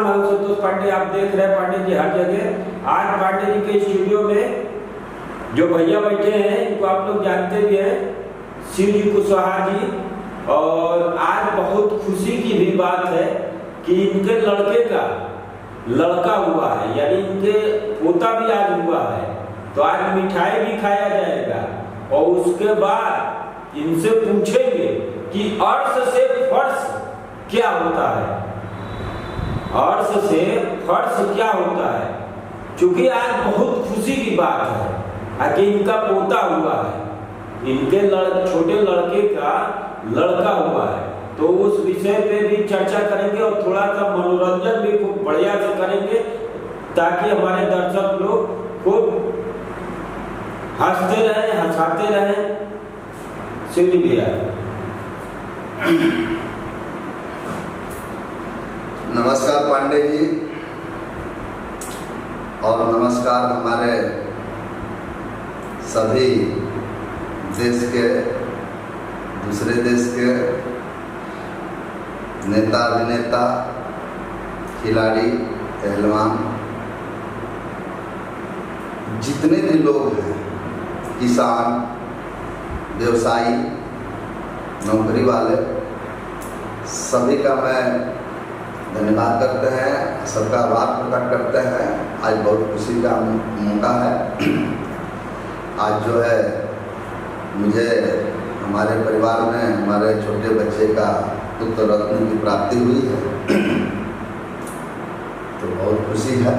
मैं हूं संतोष पांडे। आप देख रहे हैं पांडे जी हर जगह। आज पांडे जी के स्टूडियो में जो भैया बैठे हैं इनको आप लोग जानते भी हैं, शिव जी कुशवाहा जी। और आज बहुत खुशी की भी बात है कि इनके लड़के का लड़का हुआ है, यानी इनके पोता भी आज हुआ है। तो आज मिठाई भी खाया जाएगा और उसके बाद इनसे पूछेंगे कि अर्श से फर्श क्या होता है, अर्श से फर्श क्या होता है। क्योंकि आज बहुत खुशी की बात है कि इनका पोता हुआ है, इनके छोटे लड़के का लड़का हुआ है। तो उस विषय पे भी चर्चा करेंगे और थोड़ा सा मनोरंजन भी खूब बढ़िया से करेंगे, ताकि हमारे दर्शक लोग खूब हंसते रहें, हंसाते रहें। शिव जी भैया। नमस्कार पांडे जी, और नमस्कार हमारे सभी देश के, दूसरे देश के नेता, अभिनेता, खिलाड़ी, पहलवान, जितने भी लोग हैं, किसान, व्यवसायी, नौकरी वाले, सभी का मैं धन्यवाद करते हैं, सबका आभार प्रकट करते हैं। आज बहुत खुशी का मौका है। आज जो है मुझे हमारे परिवार में हमारे छोटे बच्चे का पुत्र रत्न की प्राप्ति हुई है, तो बहुत खुशी है।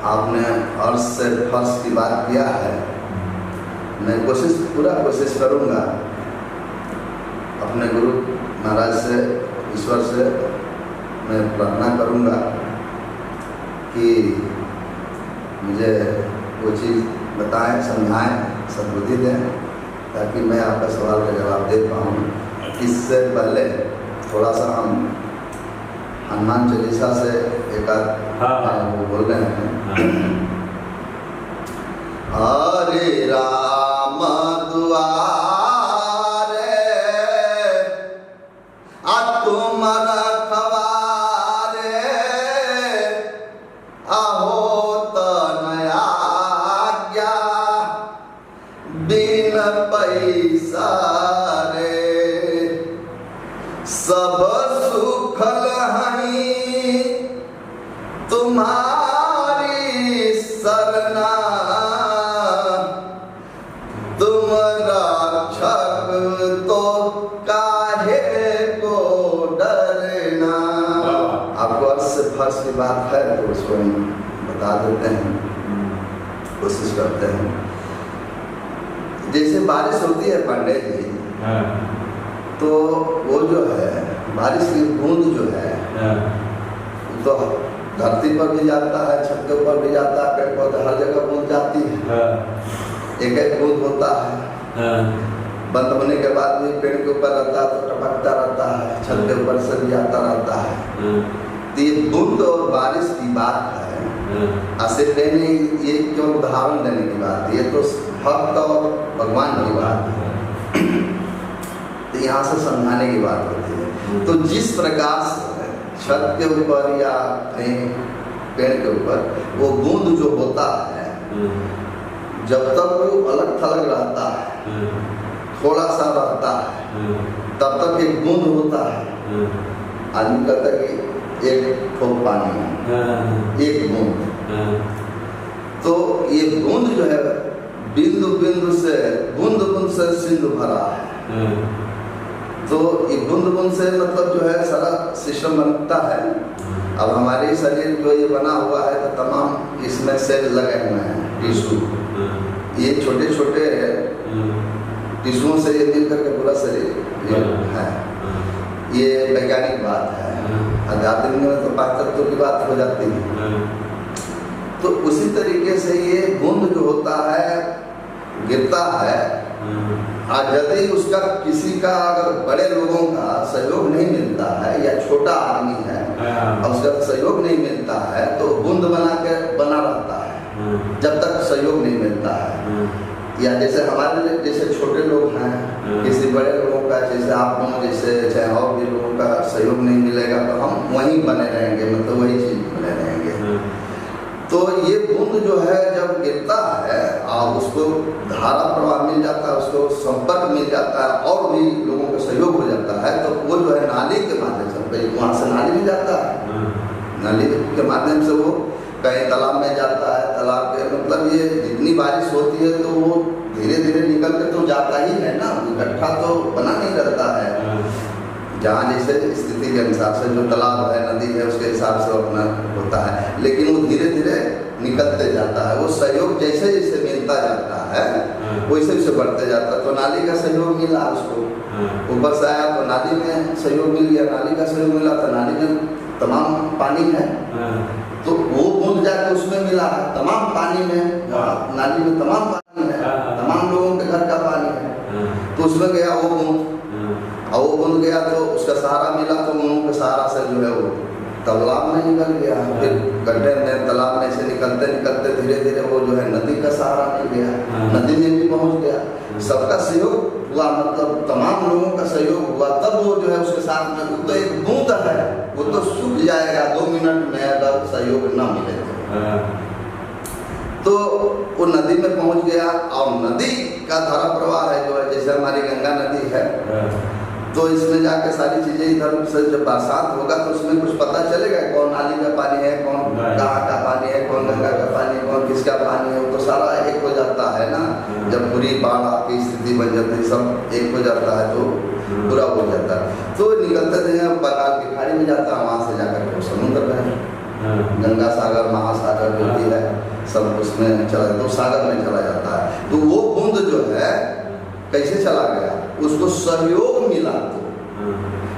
आपने अर्श से फर्श की बात किया है। मैं पूरा कोशिश करूँगा अपने गुरु महाराज से, ईश्वर से मैं प्रार्थना करूँगा कि मुझे वो चीज़ बताएं, समझाएं, सद्बुद्धि दें, ताकि मैं आपका सवाल का जवाब दे पाऊँ। इससे पहले थोड़ा सा हम हनुमान चालीसा से एक आध वो बोल रहे हैं। हरे राम दुआरे तुम रखवारे, आहो तनया आज्ञा बिन पैसा रे, सब सुखल हई तुम्हारी सरना, तुम रक्षक तो काहे को डरना। आपको अर्श से फर्श की बात है तो उसको हम बता देते हैं, कोशिश करते हैं। जैसे बारिश होती है पांडे जी, तो वो जो है बारिश की बूंद जो है तो धरती पर भी जाता है, छत के ऊपर भी जाता है, पेड़ पौधे हर जगह बूंद जाती है। एक एक बूंद होता है, बंद होने के बाद भी पेड़ के ऊपर रहता है तो टपकता रहता है, छत के ऊपर से भी आता रहता है। तो ये बूंद और बारिश की बात है। ऐसे नहीं, ये केवल उदाहरण देने की बात है, ये तो भक्त और भगवान की बात है। तो यहाँ से समझाने की बात होती है। तो जिस प्रकार से छत के ऊपर या कहीं पेड़ के ऊपर वो बूंद जो होता है, जब तक वो अलग थलग रहता है, थोड़ा सा रहता है, तब तक एक बूंद होता है। आदमी कहता है कि एक ठोप पानी है, एक बूंद। तो ये बूंद जो है बिंदु बिंदु से, बूंद बूंद से सिंधु भरा है। तो ये बूंद बूंद से मतलब जो है सारा सिस्टम बनता है। अब हमारे शरीर जो ये बना हुआ है तो तमाम इसमें सेल लगे हुए हैं, टिश्यू। ये छोटे छोटे टिश्यूओं से ये मिल करके पूरा शरीर है। ये वैज्ञानिक बात है। आध्यात्मिक में तो पाश्चात्य की बात हो जाती है। तो उसी तरीके से ये बूंद जो होता है, गिरता है, यदि उसका किसी का अगर बड़े लोगों का सहयोग नहीं मिलता है या छोटा आदमी है और उसका सहयोग नहीं मिलता है तो बूंद बना रहता है जब तक सहयोग नहीं मिलता है। या जैसे हमारे जैसे छोटे लोग हैं, किसी बड़े लोगों का, जैसे आप लोग जैसे चाहे और भी लोगों का सहयोग नहीं मिलेगा तो हम वहीं बने बूंद जो है जब गिरता है और उसको धारा प्रवाह मिल जाता है, उसको संपर्क मिल जाता है और भी लोगों का सहयोग हो जाता है, तो वो जो है नाली के माध्यम से, वहाँ से नाली में जाता है, नाली के माध्यम से वो कहीं तालाब में जाता है, तालाब के मतलब ये जितनी बारिश होती है तो वो धीरे धीरे निकल के तो जाता ही है ना, इकट्ठा तो बना नहीं रहता है। जहाँ जैसे स्थिति के अनुसार से जो तालाब है, नदी है, उसके हिसाब से अपना होता है, लेकिन वो धीरे धीरे निकलते जाता है। वो सहयोग जैसे जैसे मिलता जाता है वैसे वैसे बढ़ते जाता है। तो नाली का सहयोग मिला उसको, ऊपर से आया तो नाली में सहयोग मिल गया, नाली का सहयोग मिला तो नाली में तमाम पानी है, तो वो बूंद जाके उसमें मिला है तमाम पानी में, नाली में तमाम पानी है, तमाम लोगों के घर का पानी है, तो उसमें गया वो बूंद, और वो बूंद गया तो उसका सहारा मिला, तो उन्हों के सहारा से जो है वो तालाब में निकल गया, फिर गड्ढे में तालाब में से निकलते निकलते धीरे धीरे वो जो है नदी का सहारा मिल गया, नदी में भी पहुंच गया। सबका सहयोग हुआ, मतलब तमाम लोगों का सहयोग हुआ, तब वो जो है उसके साथ में, वो तो एक बूंद है, वो तो सूख जाएगा 2 मिनट में अगर सहयोग न मिले तो वो नदी में पहुंच गया। और नदी का धारा प्रवाह है जो है, जैसे हमारी गंगा नदी है, तो इसमें जाके सारी चीजें इधर से जब बरसात होगा तो उसमें कुछ पता चलेगा कौन नाली का पानी है, कौन कहाँ का पानी है, कौन गंगा का पानी है, कौन किसका पानी है, वो तो सारा एक हो जाता है ना। जब पूरी बाढ़ आपकी स्थिति बन जाती है, सब एक हो जाता है तो पूरा हो जाता है। तो निकलते थे बंगाल की खाड़ी में जाता है, वहाँ से जाकर के समुद्र में गंगा सागर, महासागर जो भी है सब उसमें चला, तो सागर में चला जाता है। तो वो बूंद जो है कैसे चला गया, उसको सहयोग मिला, तो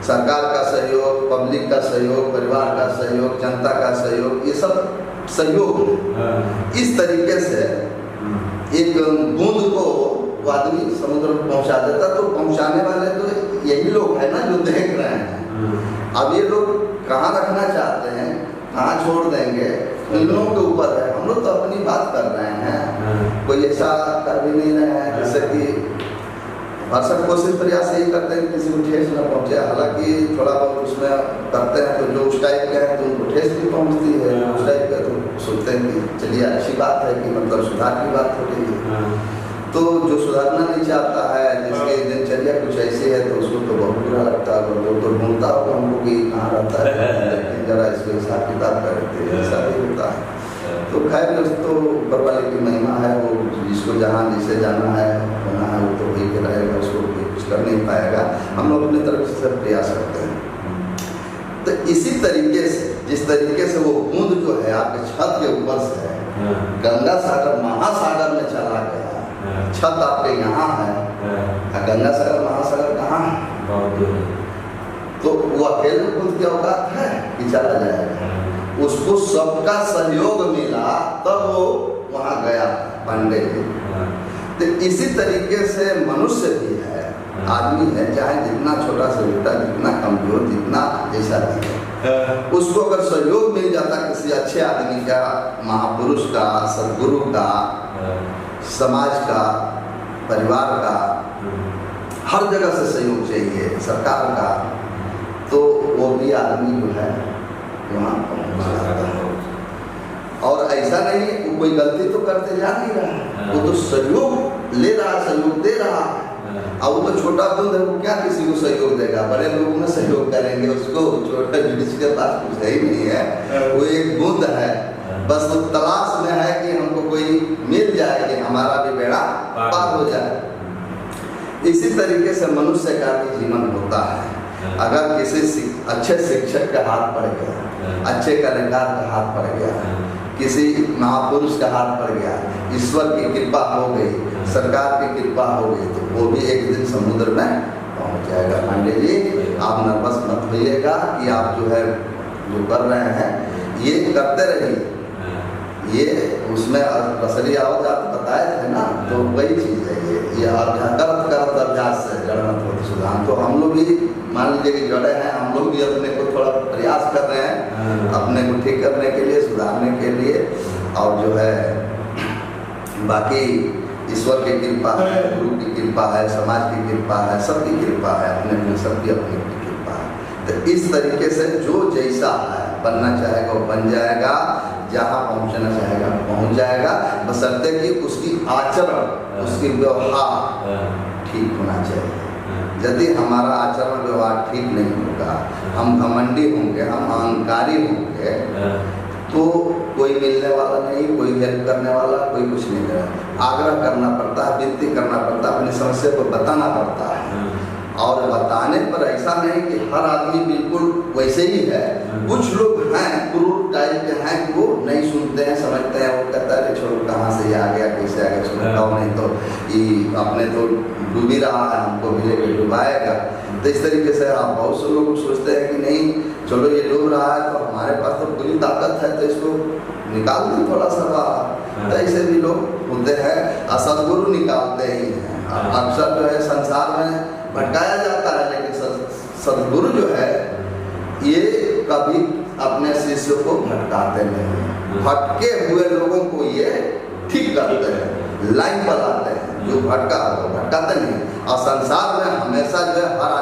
सरकार का सहयोग, पब्लिक का सहयोग, परिवार का सहयोग, जनता का सहयोग, ये सब सहयोग इस तरीके से एक बूंद को वो आदमी समुद्र में पहुंचा देता। तो पहुंचाने वाले तो यही लोग हैं ना जो देख रहे हैं। अब ये लोग कहाँ रखना चाहते हैं, कहाँ छोड़ देंगे, इन लोगों के ऊपर है। हम लोग तो अपनी बात कर रहे हैं, कोई ऐसा कर भी नहीं रहे हैं जैसे कि भरसक कोशिश प्रयास यही करते हैं कि किसी को ठेस न पहुँचे। हालांकि थोड़ा बहुत उसमें करते हैं तो जो उस टाइप के हैं तो उनको ठेस भी पहुँचती है, उस टाइप के तो सोचते हैं कि चलिए अच्छी बात है कि मतलब सुधार की बात हो रही है। तो जो सुधारना नहीं चाहता है, जिसके दिनचर्या कुछ ऐसी है, तो उसको तो बहुत बुरा लगता है। वो तो ढूंढता होगा हमको कि कहाँ रहता है, लेकिन जरा इसको हिसाब किताब करते हैं, ऐसा भी होता है। तो खैर तो ऊपर वाले की महिमा है, वो जिसको जहाँ जिसे जाना है होना है वो तो वही के रहेगा, उसको कुछ कर नहीं पाएगा। हम लोग अपनी तरफ से प्रयास करते हैं। तो इसी तरीके से, जिस तरीके से वो बूंद जो है आपके छत के ऊपर से है, गंगा सागर महासागर में चला गया, छत आपके यहाँ है, गंगा सागर महासागर कहाँ है, तो वो अकेले बूंद की औकात है कि चला जाएगा। उसको सबका सहयोग मिला तब वो वहाँ गया पांडे जी। तो इसी तरीके से मनुष्य भी है, आदमी है, चाहे जितना छोटा सा बेटा, जितना कमजोर, जितना जैसा भी है, उसको अगर सहयोग मिल जाता किसी अच्छे आदमी का, महापुरुष का, सदगुरु का, समाज का, परिवार का, हर जगह से सहयोग चाहिए, सरकार का, तो वो भी आदमी जो है वहाँ पहुँच जाता है। और ऐसा नहीं वो कोई गलती तो करते जा नहीं रहा, वो तो सहयोग ले रहा, सहयोग दे रहा। अब वो तो छोटा बूंद है, वो क्या किसी को सहयोग देगा, बड़े लोगों में सहयोग करेंगे उसको, छोटा जिसके पास कुछ है ही नहीं है, वो एक बूंद है, बस वो तलाश में है कि हमको कोई मिल जाए कि हमारा भी बेड़ा पार हो जाए। इसी तरीके से मनुष्य का भी जीवन होता है। अगर किसी अच्छे शिक्षक का हाथ पड़ गया, अच्छे कलाकार का हाथ पड़ गया, किसी महापुरुष का हाथ पड़ गया, ईश्वर की कृपा हो गई, सरकार की कृपा हो गई, तो वो भी एक दिन समुद्र में पहुंच जाएगा। पांडे जी आप नर्वस मत होइएगा कि आप जो है जो कर रहे हैं ये करते रहिए, ये उसमें असली आवाज आप बताए थे ना, तो वही चीज़ है ये करत अभ्यास से जड़ मत होती सुधार। तो हम लोग भी मान लीजिए कि जड़े हैं, हम लोग भी अपने को थोड़ा प्रयास कर रहे हैं अपने को ठीक करने के लिए, सुधारने के लिए। और जो है बाकी ईश्वर की कृपा है, गुरु की कृपा है, समाज की कृपा है, सबकी कृपा है, अपने सबकी अपनी कृपा है। तो इस तरीके से जो जैसा है बनना चाहेगा वो बन जाएगा, जहाँ पहुँचना चाहेगा पहुँच जाएगा, बशर्ते कि उसकी आचरण, उसकी व्यवहार ठीक होना चाहिए। यदि हमारा आचरण व्यवहार ठीक नहीं होगा, हम घमंडी होंगे, हम अहंकारी होंगे, तो कोई मिलने वाला नहीं, कोई हेल्प करने वाला, कोई कुछ नहीं करेगा। आग्रह करना पड़ता है, विनती करना पड़ता है, अपनी समस्या को बताना पड़ता है। और बताने पर ऐसा नहीं कि हर आदमी बिल्कुल वैसे ही है। कुछ लोग हैं क्रूर टाइप के हैं कि वो नहीं सुनते हैं, समझते हैं, वो कहता है छोड़ो कहाँ से ये आ गया, कैसे आ गया, छोड़ो नहीं तो ये अपने तो डूब ही रहा है, हमको भी लेके डुबाएगा। तो इस तरीके से आप बहुत से लोग सोचते हैं कि नहीं चलो ये डूब रहा है तो हमारे पास तो पूरी ताकत है, तो इसको निकाल दें थोड़ा सा बाहर। तो ऐसे भी लोग होते हैं, सदगुरु निकालते ही हैं। अक्सर जो है संसार में भटकाया जाता है, लेकिन सदगुरु जो है ये कभी अपने शिष्य को भटकाते नहीं। भटके हुए लोगों को ये ठीक करते हैं, लाइन पर लाते हैं। जो भटका हो भटकाते नहीं। और संसार में हमेशा जो है हर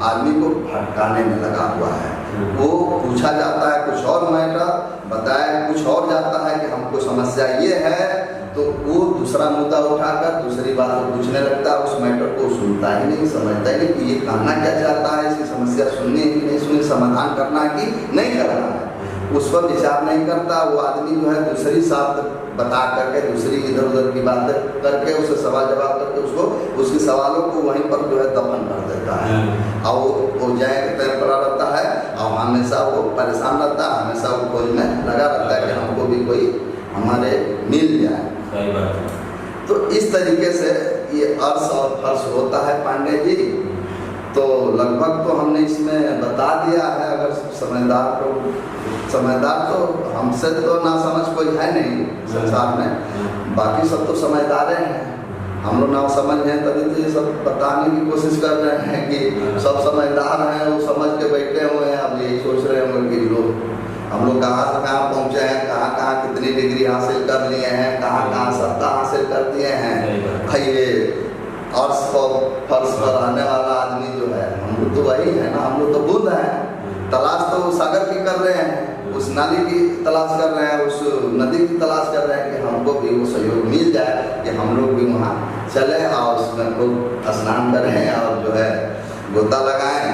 आदमी को भटकाने में लगा हुआ है। वो पूछा जाता है कुछ और मैटर, बताया कुछ और जाता है कि हमको समस्या ये है, तो वो दूसरा मुद्दा उठाकर दूसरी बात को पूछने लगता है। उस मैटर को सुनता ही नहीं, समझता ही नहीं कि ये कहना क्या चाहता है, इसकी समस्या सुननी है कि नहीं सुननी, समाधान करना है कि नहीं करना है, उस पर विचार नहीं करता। वो आदमी जो है दूसरी शब्द बता करके, दूसरी इधर उधर की बातें करके, उससे सवाल जवाब करके उसको उसके सवालों को वहीं पर जो है दफन कर देता है। और वो जय के तय पड़ा रहता है और हमेशा वो परेशान रहता है, हमेशा वो खोज में लगा रहता है कि हमको भी कोई हमारे मिल जाए। सही बात है। तो इस तरीके से ये अर्श और फर्श होता है पांडे जी। तो लगभग तो हमने इसमें बता दिया है। अगर समझदार तो हमसे तो ना समझ कोई है नहीं संसार में, बाकी सब तो समझदार हैं। हम लोग ना समझ हैं तभी तो ये सब बताने की कोशिश कर रहे हैं कि सब समझदार हैं, वो समझ के बैठे हुए हैं। अब यही सोच रहे होंगे कि लोग हम लोग कहाँ से कहाँ पहुँचे हैं, कहाँ कहाँ कितनी डिग्री हासिल कर लिए हैं, कहाँ कहाँ सत्ता हासिल कर दिए हैं। ये अर्श और फर्श पर रहने वाला आदमी जो है, हम लोग तो वही है ना, हम लोग तो बूंद हैं। तलाश तो सागर की कर रहे हैं, उस नाली की तलाश कर रहे हैं, उस नदी की तलाश कर रहे हैं कि हमको भी वो सहयोग मिल जाए कि हम लोग भी वहाँ चले और उसमें लोग स्नान करें और जो है गोता लगाएं।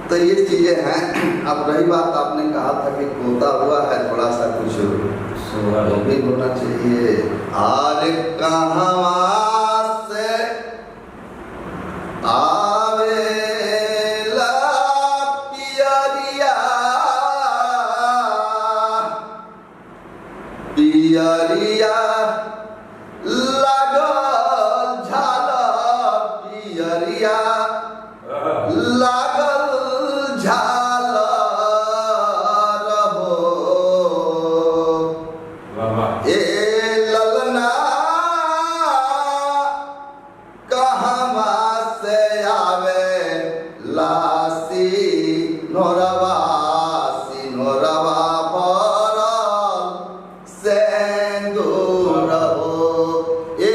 तो ये चीज़ें हैं। अब रही बात, आपने कहा था कि गोता हुआ है, थोड़ा सा कुछ भी होना चाहिए। आरे कहाँ से आवे पियरिया लागल झालर, पियरिया लागल झालर हो। ए ललना कहवा से आवे लासी नोरवा, सिनोरवा सेंदूर हो। ए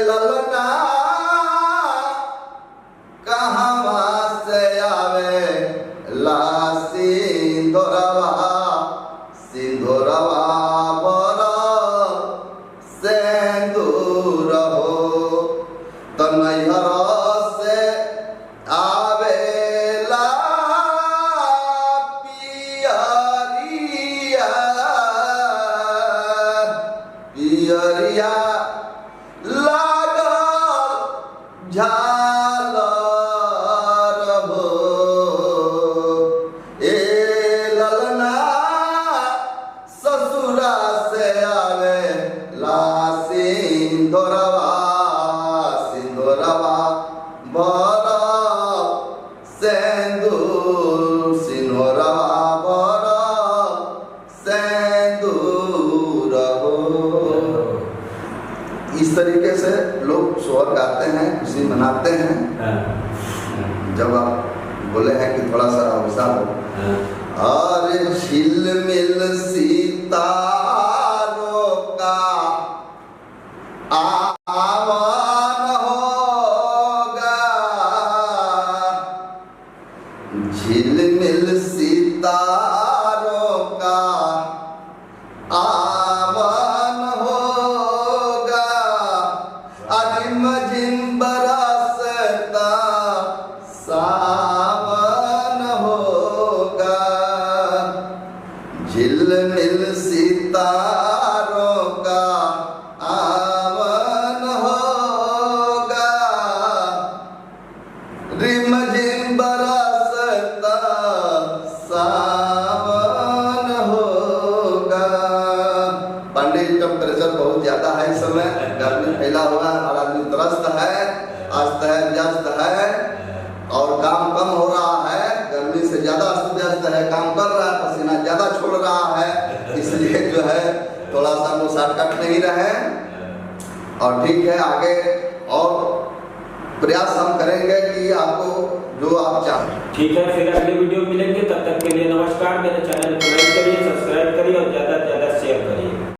ललना कहवा से आवे ला सिंदूरवा, सिंदूरवा बर सेंदूर हो। तो नैहर से आवेला पियरिया लागल झालर हो। ए ललना ससुरा से आवे ला सिंदूरवा, सिंदूरवा बर सेंदूर, सिंदूरवा बर सेंदूर हो। इस तरीके से लोग सोहर गाते हैं, खुशी मनाते हैं। जब आप बोले हैं कि थोड़ा सा वैसा हो, और झिलमिल सितारों का आवान होगा, झिलमिल सितारों सितारों का आवन होगा, अजिम जिन बरसता सावन होगा, झिलमिल सितारों का आवन होगा, रिमझिम बरसता सावन होगा। पंडित, टेम्परेचर बहुत ज्यादा है इस समय, गर्मी फैला हुआ है, हर आदमी त्रस्त है, अस्त है, व्यस्त है और काम कम हो रहा है, गर्मी से ज्यादा अस्त व्यस्त है, काम कर रहा है, पसीना ज्यादा छोड़ रहा है, इसलिए जो है थोड़ा सा वो शॉर्टकट नहीं रहे। और ठीक है, आगे और प्रयास हम करेंगे कि आपको जो आप चाहें। ठीक है, फिर अगले वीडियो मिलेंगे, तब तक के लिए नमस्कार। मेरे चैनल